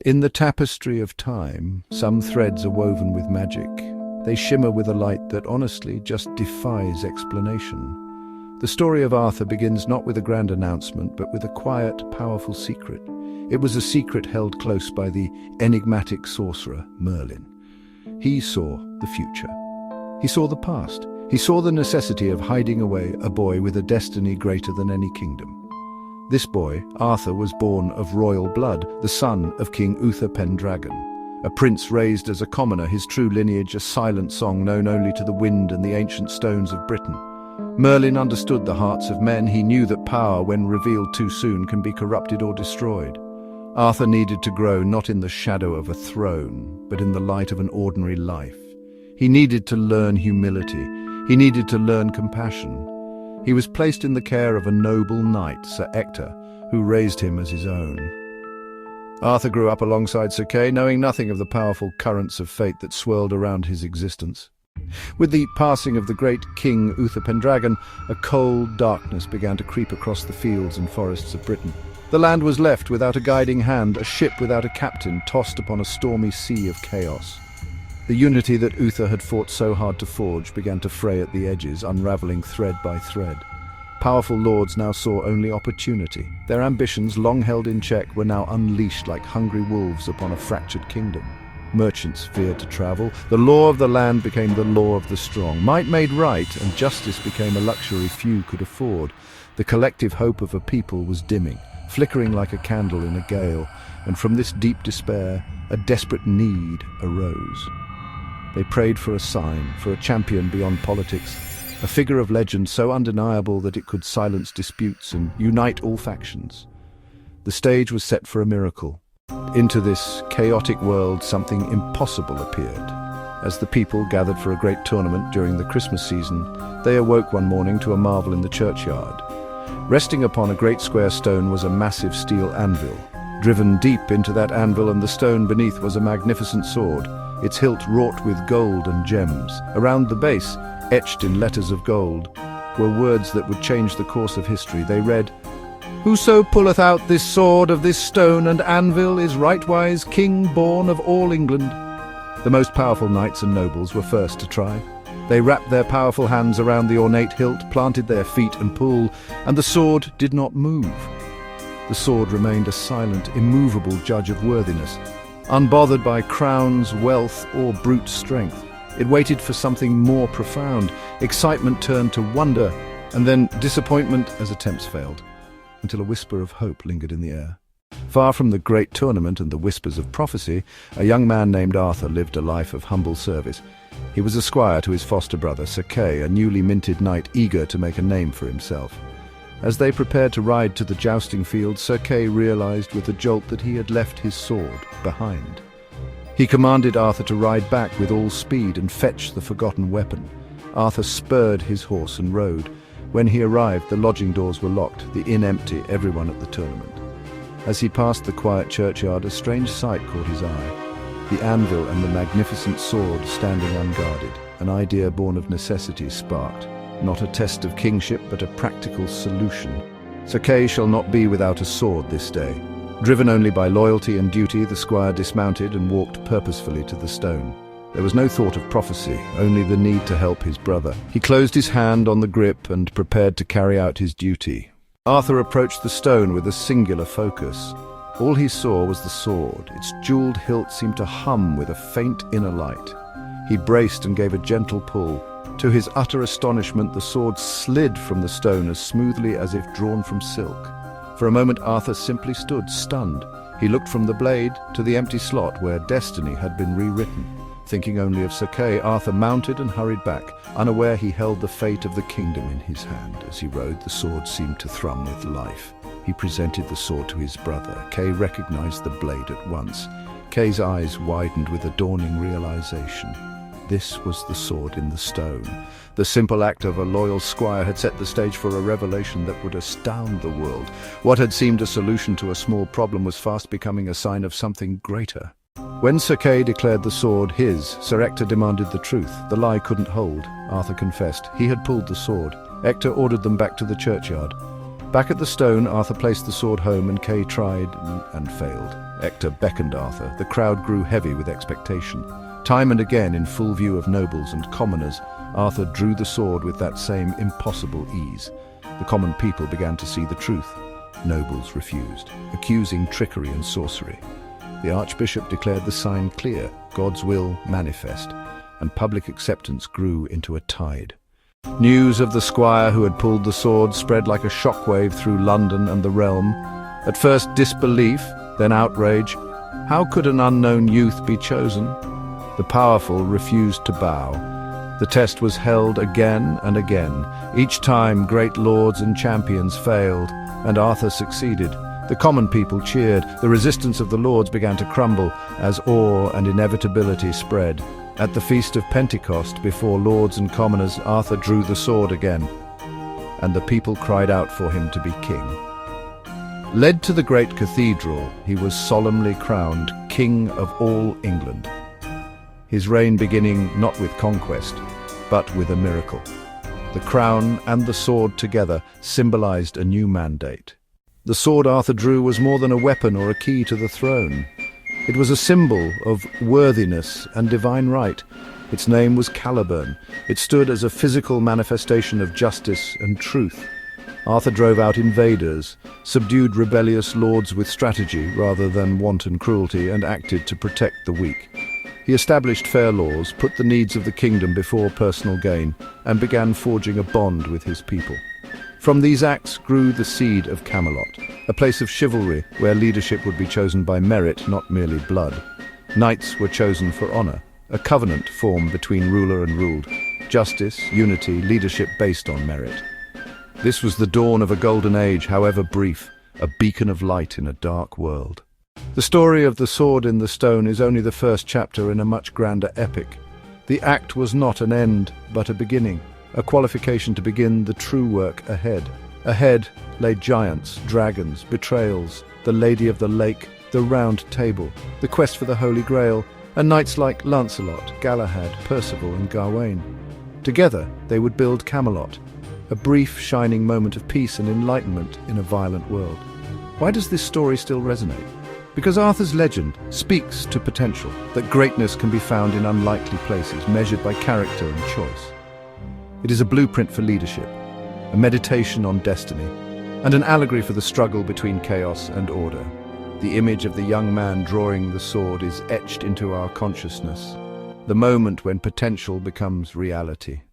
In the tapestry of time, some threads are woven with magic. They shimmer with a light that honestly just defies explanation. The story of Arthur begins not with a grand announcement, but with a quiet, powerful secret. It was a secret held close by the enigmatic sorcerer, Merlin. He saw the future. He saw the past. He saw the necessity of hiding away a boy with a destiny greater than any kingdom. This boy, Arthur, was born of royal blood, the son of King Uther Pendragon. A prince raised as a commoner, his true lineage a silent song known only to the wind and the ancient stones of Britain. Merlin understood the hearts of men. He knew that power, when revealed too soon, can be corrupted or destroyed. Arthur needed to grow not in the shadow of a throne, but in the light of an ordinary life. He needed to learn humility. He needed to learn compassion. He was placed in the care of a noble knight, Sir Ector, who raised him as his own. Arthur grew up alongside Sir Kay, knowing nothing of the powerful currents of fate that swirled around his existence. With the passing of the great King Uther Pendragon, a cold darkness began to creep across the fields and forests of Britain. The land was left without a guiding hand, a ship without a captain, tossed upon a stormy sea of chaos. The unity that Uther had fought so hard to forge began to fray at the edges, unraveling thread by thread. Powerful lords now saw only opportunity. Their ambitions, long held in check, were now unleashed like hungry wolves upon a fractured kingdom. Merchants feared to travel. The law of the land became the law of the strong. Might made right, and justice became a luxury few could afford. The collective hope of a people was dimming, flickering like a candle in a gale, and from this deep despair, a desperate need arose. They prayed for a sign, for a champion beyond politics, a figure of legend so undeniable that it could silence disputes and unite all factions. The stage was set for a miracle. Into this chaotic world, something impossible appeared. As the people gathered for a great tournament during the Christmas season, they awoke one morning to a marvel in the churchyard. Resting upon a great square stone was a massive steel anvil. Driven deep into that anvil and the stone beneath was a magnificent sword, its hilt wrought with gold and gems. Around the base, etched in letters of gold, were words that would change the course of history. They read, "Whoso pulleth out this sword of this stone and anvil is rightwise king born of all England." The most powerful knights and nobles were first to try. They wrapped their powerful hands around the ornate hilt, planted their feet and pulled, and the sword did not move. The sword remained a silent, immovable judge of worthiness, unbothered by crowns, wealth, or brute strength. It waited for something more profound. Excitement turned to wonder, and then disappointment as attempts failed, until a whisper of hope lingered in the air. Far from the great tournament and the whispers of prophecy, a young man named Arthur lived a life of humble service. He was a squire to his foster brother, Sir Kay, a newly minted knight eager to make a name for himself. As they prepared to ride to the jousting field, Sir Kay realized with a jolt that he had left his sword behind. He commanded Arthur to ride back with all speed and fetch the forgotten weapon. Arthur spurred his horse and rode. When he arrived, the lodging doors were locked, the inn empty, everyone at the tournament. As he passed the quiet churchyard, a strange sight caught his eye. The anvil and the magnificent sword standing unguarded. An idea born of necessity sparked. Not a test of kingship, but a practical solution. Sir Kay shall not be without a sword this day. Driven only by loyalty and duty, the squire dismounted and walked purposefully to the stone. There was no thought of prophecy, only the need to help his brother. He closed his hand on the grip and prepared to carry out his duty. Arthur approached the stone with a singular focus. All he saw was the sword. Its jeweled hilt seemed to hum with a faint inner light. He braced and gave a gentle pull. To his utter astonishment, the sword slid from the stone as smoothly as if drawn from silk. For a moment, Arthur simply stood, stunned. He looked from the blade to the empty slot where destiny had been rewritten. Thinking only of Sir Kay, Arthur mounted and hurried back. Unaware, he held the fate of the kingdom in his hand. As he rode, the sword seemed to thrum with life. He presented the sword to his brother. Kay recognized the blade at once. Kay's eyes widened with a dawning realization. This was the sword in the stone. The simple act of a loyal squire had set the stage for a revelation that would astound the world. What had seemed a solution to a small problem was fast becoming a sign of something greater. When Sir Kay declared the sword his, Sir Ector demanded the truth. The lie couldn't hold, Arthur confessed. He had pulled the sword. Ector ordered them back to the churchyard. Back at the stone, Arthur placed the sword home and Kay tried and failed. Hector beckoned Arthur. The crowd grew heavy with expectation. Time and again, in full view of nobles and commoners, Arthur drew the sword with that same impossible ease. The common people began to see the truth. Nobles refused, accusing trickery and sorcery. The archbishop declared the sign clear, God's will manifest, and public acceptance grew into a tide. News of the squire who had pulled the sword spread like a shockwave through London and the realm. At first disbelief, then outrage. How could an unknown youth be chosen? The powerful refused to bow. The test was held again and again. Each time great lords and champions failed, and Arthur succeeded. The common people cheered. The resistance of the lords began to crumble as awe and inevitability spread. At the Feast of Pentecost, before lords and commoners, Arthur drew the sword again, and the people cried out for him to be king. Led to the great cathedral, he was solemnly crowned King of all England. His reign beginning not with conquest, but with a miracle. The crown and the sword together symbolized a new mandate. The sword Arthur drew was more than a weapon or a key to the throne. It was a symbol of worthiness and divine right. Its name was Caliburn. It stood as a physical manifestation of justice and truth. Arthur drove out invaders, subdued rebellious lords with strategy rather than wanton cruelty, and acted to protect the weak. He established fair laws, put the needs of the kingdom before personal gain, and began forging a bond with his people. From these acts grew the seed of Camelot, a place of chivalry where leadership would be chosen by merit, not merely blood. Knights were chosen for honor, a covenant formed between ruler and ruled. Justice, unity, leadership based on merit. This was the dawn of a golden age, however brief, a beacon of light in a dark world. The story of the sword in the stone is only the first chapter in a much grander epic. The act was not an end, but a beginning, a qualification to begin the true work ahead. Ahead lay giants, dragons, betrayals, the Lady of the Lake, the Round Table, the quest for the Holy Grail, and knights like Lancelot, Galahad, Percival, and Gawain. Together they would build Camelot, a brief, shining moment of peace and enlightenment in a violent world. Why does this story still resonate? Because Arthur's legend speaks to potential, that greatness can be found in unlikely places, measured by character and choice. It is a blueprint for leadership, a meditation on destiny, and an allegory for the struggle between chaos and order. The image of the young man drawing the sword is etched into our consciousness, the moment when potential becomes reality.